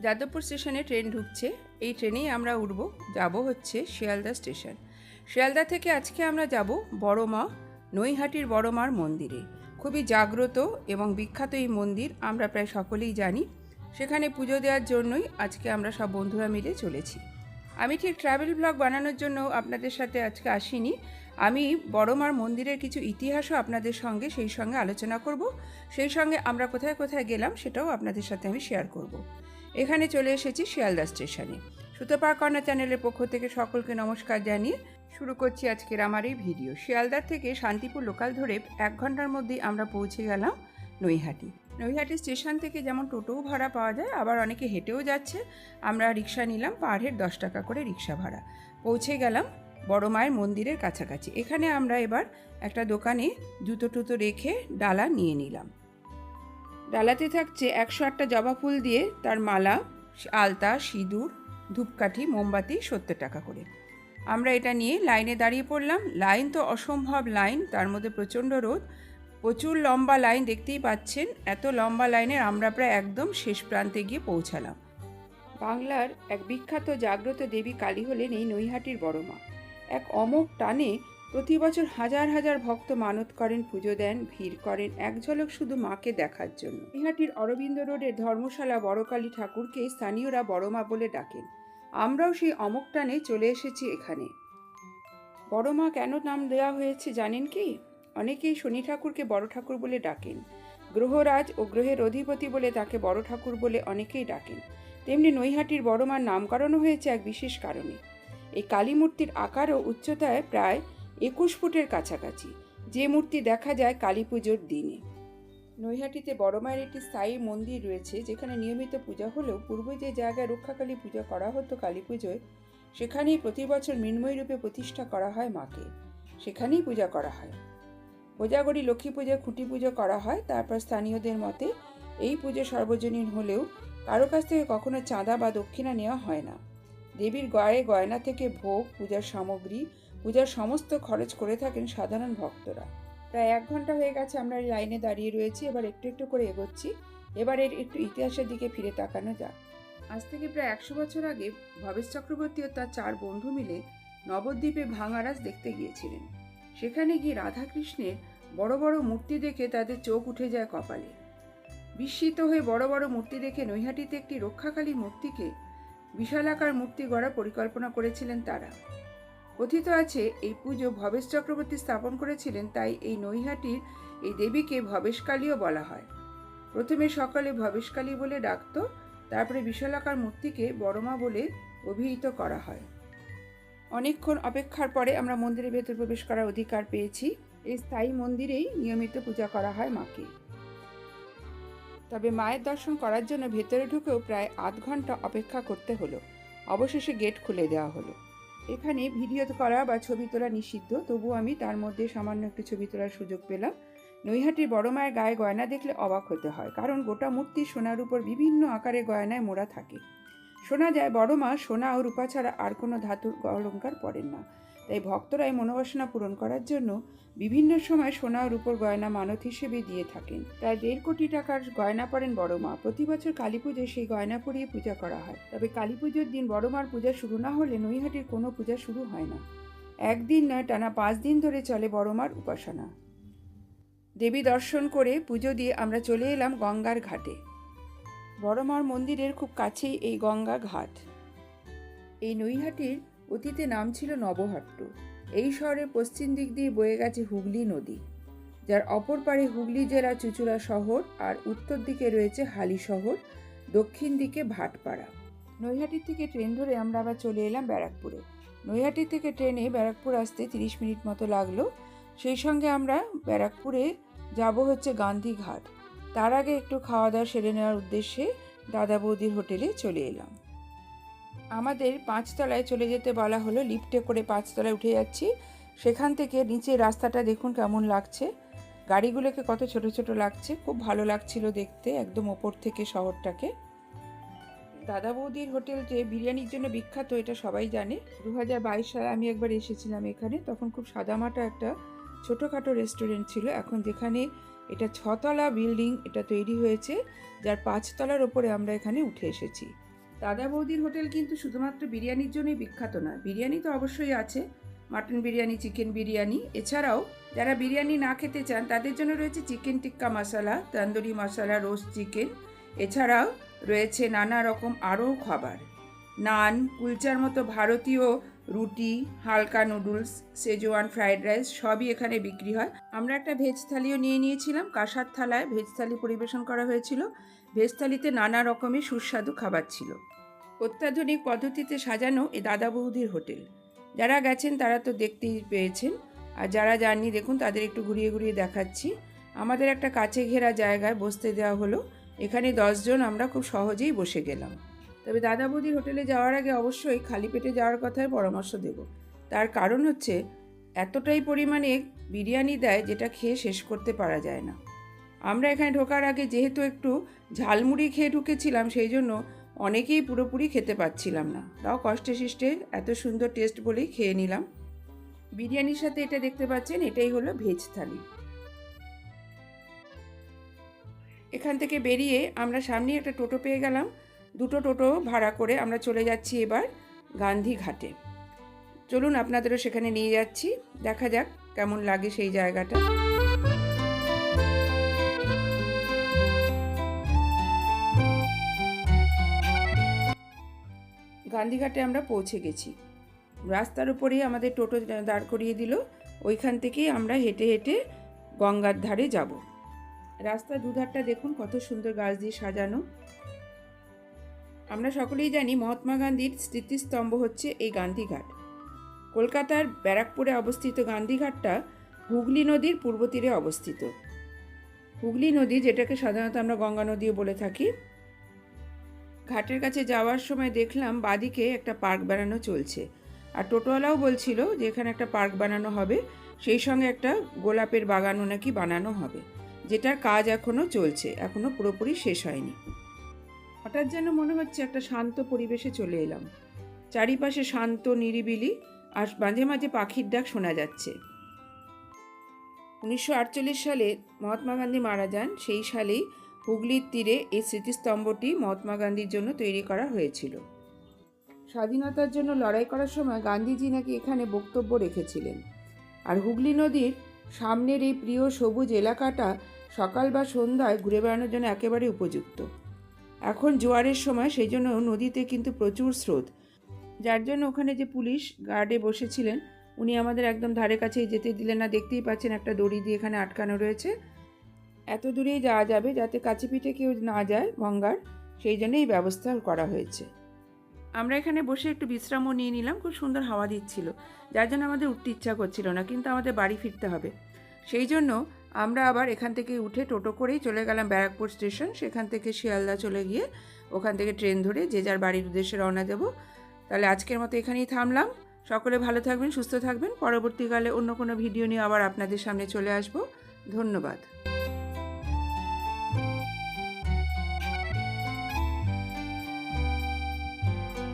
যাদবপুর স্টেশনে ট্রেন ঢুকছে। এই ট্রেনেই আমরা উঠব, যাব হচ্ছে শিয়ালদা স্টেশন। শিয়ালদা থেকে আজকে আমরা যাব বড়মা, নৈহাটির বড়মার মন্দিরে। খুবই জাগ্রত এবং বিখ্যাত এই মন্দির, আমরা প্রায় সকলেই জানি। সেখানে পুজো দেওয়ার জন্যই আজকে আমরা সব বন্ধুরা মিলে চলেছি। আমি ঠিক ট্রাভেল ব্লগ বানানোর জন্য আপনাদের সাথে আজকে আসিনি। আমি বড়মার মন্দিরের কিছু ইতিহাসও আপনাদের সঙ্গে সেই সঙ্গে আলোচনা করব। সেই সঙ্গে আমরা কোথায় কোথায় গেলাম সেটাও আপনাদের সাথে আমি শেয়ার করব। এখানে চলে এসেছি শিয়ালদা স্টেশনে। সুতোপার কর্নার চ্যানেলের পক্ষ থেকে সকলকে নমস্কার জানিয়ে শুরু করছি আজকের আমার এই ভিডিও। শিয়ালদার থেকে শান্তিপুর লোকাল ধরে 1 ঘন্টার মধ্যেই আমরা পৌঁছে গেলাম নৈহাটি। নৈহাটি স্টেশন থেকে যেমন টোটোও ভাড়া পাওয়া যায়, আবার অনেকে হেঁটেও যাচ্ছে। আমরা রিক্সা নিলাম, পার হেড 10 টাকা করে রিক্সা ভাড়া। পৌঁছে গেলাম বড় মায়ের মন্দিরের কাছাকাছি। এখানে আমরা এবার একটা দোকানে জুতো টুতো রেখে ডালা নিয়ে নিলাম। ডালাতে থাকছে 108টা জবা ফুল দিয়ে তার মালা, আলতা, সিঁদুর, ধূপকাঠি, মোমবাতি 70 টাকা করে। আমরা এটা নিয়ে লাইনে দাঁড়িয়ে পড়লাম। লাইন তো অসম্ভব লাইন, তার মধ্যে প্রচণ্ড রোদ, প্রচুর লম্বা লাইন দেখতেই পাচ্ছেন। এত লম্বা লাইনের আমরা প্রায় একদম শেষ প্রান্তে গিয়ে পৌঁছালাম। বাংলার এক বিখ্যাত জাগ্রত দেবী কালী হলেন এই নৈহাটির বড়মা। এক অমোঘ টানে প্রতি বছর হাজার হাজার ভক্ত মানত করেন, পুজো দেন, ভিড় করেন এক ঝলক শুধু মাকে দেখার জন্য। নৈহাটির অরবিন্দ রোডের ধর্মশালা বড়কালী ঠাকুরকে স্থানীয়রা বড়মা বলে ডাকেন। আমরাও সেই অমোঘ টানে চলে এসেছি এখানে। বড়মা কেন নাম দেওয়া হয়েছে জানেন কি? অনেকেই শনি ঠাকুরকে বড় ঠাকুর বলে ডাকেন, গ্রহরাজ ও গ্রহের অধিপতি বলে তাকে বড় ঠাকুর বলে অনেকেই ডাকেন। তেমনি নৈহাটির বড়মার নামকরণও হয়েছে এক বিশেষ কারণে। এই কালী মূর্তির আকার ও উচ্চতায় প্রায় 21 ফুটের কাছাকাছি, যে মূর্তি দেখা যায় কালী পুজোর দিনে। নৈহাটিতে বড়মায়ের একটি স্থায়ী মন্দির রয়েছে, যেখানে নিয়মিত পূজা হলেও পূর্বে যে জায়গায় রক্ষাকালী পূজা করা হতো কালী পুজোয়, সেখানেই প্রতি বছর মৃন্ময়ী রূপে প্রতিষ্ঠা করা হয় মাকে। সেখানেই পূজা করা হয়। কোজাগরী লক্ষ্মী পুজো, খুঁটি পুজো করা হয়। তারপর স্থানীয়দের মতে এই পুজো সর্বজনীন হলেও কারো কাছ থেকে কখনো চাঁদা বা দক্ষিণা নেওয়া হয় না। দেবীর গায়ে গয়না থেকে ভোগ, পূজার সামগ্রী, পূজার সমস্ত খরচ করে থাকেন সাধারণ ভক্তরা। প্রায় 1 ঘন্টা হয়ে গেছে আমরা লাইনে দাঁড়িয়ে রয়েছি। এবার একটু একটু করে এগোচ্ছি। এবার একটু ইতিহাসের দিকে ফিরে তাকানো যাক। আজ থেকে প্রায় 100 বছর আগে ভবেশ চক্রবর্তী ও তার 4 বন্ধু মিলে নবদ্বীপে ভাঙারাজ দেখতে গিয়েছিলেন। সেখানে গিয়ে রাধাকৃষ্ণের বড় বড় মূর্তি দেখে তাদের চোখ উঠে যায় কপালে। বিস্মিত হয়ে বড় বড় মূর্তি দেখে নৈহাটিতে একটি রক্ষাকালী মূর্তিকে বিশালাকার মূর্তি গড়ার পরিকল্পনা করেছিলেন তারা। কথিত আছে এই পুজো ভবেশ চক্রবর্তী স্থাপন করেছিলেন, তাই এই নৈহাটির এই দেবীকে ভবেশকালীও বলা হয়। প্রথমে সকলে ভবেশকালী বলে ডাকত, তারপরে বিশালাকার মূর্তিকে বড়মা বলে অভিহিত করা হয়। অনেকক্ষণ অপেক্ষার পরে আমরা মন্দিরের ভেতর প্রবেশ করার অধিকার পেয়েছি। এই স্থায়ী মন্দিরেই নিয়মিত পূজা করা হয় মাকে। তবে মায়ের দর্শন করার জন্য ভেতরে ঢুকেও প্রায় 8 ঘন্টা অপেক্ষা করতে হলো। অবশেষে গেট খুলে দেওয়া হলো। এখানে ভিডিও করা বা ছবি তোলা নিষিদ্ধ, তবু আমি তার মধ্যে সামান্য একটু ছবি তোলার সুযোগ পেলাম। নৈহাটির বড় মায়ের গায়ে গয়না দেখলে অবাক হতে হয়, কারণ গোটা মূর্তি সোনার উপর বিভিন্ন আকারে গয়নায় মোড়া থাকে। শোনা যায় বড়মা সোনা ও রূপা ছাড়া আর কোনো ধাতুর অলঙ্কার পরেন না। তাই ভক্তরা এই মনোবাসনা পূরণ করার জন্য বিভিন্ন সময় সোনা ও রূপোর গয়না মানত হিসেবে দিয়ে থাকেন। প্রায় 1.5 কোটি টাকার গয়না পরেন বড়মা। প্রতি বছর কালী পুজোয় সেই গয়না পরিয়ে পূজা করা হয়। তবে কালী পুজোর দিন বড়মার পূজা শুরু না হলে নৈহাটির কোনো পূজা শুরু হয় না। একদিন নয়, টানা 5 দিন ধরে চলে বড়মার উপাসনা। দেবী দর্শন করে পুজো দিয়ে আমরা চলে এলাম গঙ্গার ঘাটে। বড়মার মন্দিরের খুব কাছেই এই গঙ্গা ঘাট। এই নৈহাটির অতীতে নাম ছিল নবহাট্ট। এই শহরের পশ্চিম দিক দিয়ে বয়ে গেছে হুগলি নদী, যার অপর পারে হুগলি জেলা চুঁচুড়া শহর, আর উত্তর দিকে রয়েছে হালি শহর, দক্ষিণ দিকে ভাটপাড়া। নৈহাটি থেকে ট্রেন ধরে আমরা আবার চলে এলাম ব্যারাকপুরে। নৈহাটি থেকে ট্রেনে ব্যারাকপুর আসতে 30 মিনিট মতো লাগলো। সেই সঙ্গে আমরা ব্যারাকপুরে যাব হচ্ছে গান্ধীঘাট। তার আগে একটু খাওয়া দাওয়া সেরে নেওয়ার উদ্দেশ্যে দাদা বৌদির হোটেলে চলে এলাম। আমাদের 5 তলায় চলে যেতে বলা হলো। লিফটে করে 5 তলায় উঠে যাচ্ছি। সেখান থেকে নিচের রাস্তাটা দেখুন কেমন লাগছে, গাড়িগুলোকে কত ছোট ছোট লাগছে, খুব ভালো লাগছিল দেখতে একদম ওপর থেকে শহরটাকে। দাদা বৌদির হোটেল যে বিরিয়ানির জন্য বিখ্যাত এটা সবাই জানে। 2022 সালে আমি একবার এসেছিলাম এখানে, তখন খুব সাদামাটা একটা ছোটোখাটো রেস্টুরেন্ট ছিল। এখন যেখানে এটা 6 তলা বিল্ডিং এটা তৈরি হয়েছে, যার 5 তলার ওপরে আমরা এখানে উঠে এসেছি। দাদা বৌদির হোটেল কিন্তু শুধুমাত্র বিরিয়ানির জন্যই বিখ্যাত না, বিরিয়ানি তো অবশ্যই আছে, মাটন বিরিয়ানি, চিকেন বিরিয়ানি। এছাড়াও যারা বিরিয়ানি না খেতে চান তাদের জন্য রয়েছে চিকেন টিক্কা মশলা, তন্দুরি মশলা, রোস্ট চিকেন। এছাড়াও রয়েছে নানা রকম আরও খাবার, নান, কুলচার মতো ভারতীয় রুটি, হালকা নুডলস, সেজওয়ান ফ্রাইড রাইস সবই এখানে বিক্রি হয়। আমরা একটা ভেজ থালিও নিয়ে নিয়েছিলাম, কাঁসার থালায় ভেজ থালি পরিবেশন করা হয়েছিল। ভেজ থালিতে নানা রকমের সুস্বাদু খাবার ছিল। অত্যাধুনিক পদ্ধতিতে সাজানো এই দাদা বৌদির হোটেল, যারা গেছেন তারা তো দেখতেই পেয়েছেন, আর যারা যাননি দেখুন তাদের একটু ঘুরিয়ে ঘুরিয়ে দেখাচ্ছি। আমাদের একটা কাছে ঘেরা জায়গায় বসতে দেওয়া হলো, এখানে 10 জন আমরা খুব সহজেই বসে গেলাম। তবে দাদা বৌদির হোটেলে যাওয়ার আগে অবশ্যই খালি পেটে যাওয়ার কথাই পরামর্শ দেব। তার কারণ হচ্ছে এতটাই পরিমাণে বিরিয়ানি দেয় যেটা খেয়ে শেষ করতে পারা যায় না। আমরা এখানে ঢোকার আগে যেহেতু একটু ঝালমুড়ি খেয়ে ঢুকেছিলাম, সেই জন্য অনেকেই পুরোপুরি খেতে পাচ্ছিলাম না, তাও কষ্টে শিষ্টে এত সুন্দর টেস্ট বলেই খেয়ে নিলাম। বিরিয়ানির সাথে এটা দেখতে পাচ্ছেন, এটাই হলো ভেজ থালি। এখান থেকে বেরিয়ে আমরা সামনে একটা টোটো পেয়ে গেলাম, দুটো টোটো ভাড়া করে আমরা চলে যাচ্ছি এবার গান্ধী ঘাটে। চলুন আপনাদেরও সেখানে নিয়ে যাচ্ছি, দেখা যাক কেমন লাগে সেই জায়গাটা। গান্ধীঘাটে আমরা পৌঁছে গেছি, রাস্তার উপরেই আমাদের টোটো দাঁড় করিয়ে দিল। ওইখান থেকেই আমরা হেঁটে হেঁটে গঙ্গার ধারে যাব। রাস্তার দুধারটা দেখুন কত সুন্দর গাছ দিয়ে সাজানো। আমরা সকলেই জানি মহাত্মা গান্ধীর স্মৃতিস্তম্ভ হচ্ছে এই গান্ধীঘাট। কলকাতার ব্যারাকপুরে অবস্থিত গান্ধীঘাটটা হুগলি নদীর পূর্ব তীরে অবস্থিত। হুগলি নদী, যেটাকে সাধারণত আমরা গঙ্গা নদীও বলে থাকি। ঘাটের কাছে যাওয়ার সময় দেখলাম বাদিকে একটা পার্ক বানানো চলছে, আর টোটোওয়ালাও বলছিল যে এখানে একটা পার্ক বানানো হবে, সেই সঙ্গে একটা গোলাপের বাগানও নাকি বানানো হবে, যেটার কাজ এখনও চলছে, এখনও পুরোপুরি শেষ হয়নি। হঠাৎ যেন মনে হচ্ছে একটা শান্ত পরিবেশে চলে এলাম, চারিপাশে শান্ত নিরিবিলি, আর মাঝে মাঝে পাখির ডাক শোনা যাচ্ছে। 1948 সালে মহাত্মা গান্ধী মারা যান, সেই সালেই হুগলির তীরে এই স্মৃতিস্তম্ভটি মহাত্মা গান্ধীর জন্য তৈরি করা হয়েছিল। স্বাধীনতার জন্য লড়াই করার সময় গান্ধীজি নাকি এখানে বক্তব্য রেখেছিলেন। আর হুগলি নদীর সামনের এই প্রিয় সবুজ এলাকাটা সকাল বা সন্ধ্যায় ঘুরে বেড়ানোর জন্য একেবারে উপযুক্ত। এখন জোয়ারের সময়, সেই জন্য নদীতে কিন্তু প্রচুর স্রোত, যার জন্য ওখানে যে পুলিশ গার্ডে বসেছিলেন উনি আমাদের একদম ধারে কাছেই যেতে দিলেন না। দেখতেই পাচ্ছেন একটা দড়ি দিয়ে এখানে আটকানো রয়েছে, এত দূরেই যাওয়া যাবে যাতে কাছে পিঠে কেউ না যায় গঙ্গার, সেই জন্য এই ব্যবস্থা করা হয়েছে। আমরা এখানে বসে একটু বিশ্রামও নিয়ে নিলাম, খুব সুন্দর হাওয়া দিচ্ছিল, যার জন্য আমাদের উঠতে ইচ্ছা করছিল না, কিন্তু আমাদের বাড়ি ফিরতে হবে। সেই জন্য আমরা আবার এখান থেকে উঠে টোটো করেই চলে গেলাম ব্যারাকপুর স্টেশন। সেখান থেকে শিয়ালদা চলে গিয়ে ওখান থেকে ট্রেন ধরে যে যার বাড়ির উদ্দেশ্যে রওনা দেব। তাহলে আজকের মতো এখানেই থামলাম। সকলে ভালো থাকবেন, সুস্থ থাকবেন। পরবর্তীকালে অন্য কোনো ভিডিও নিয়ে আবার আপনাদের সামনে চলে আসব। ধন্যবাদ।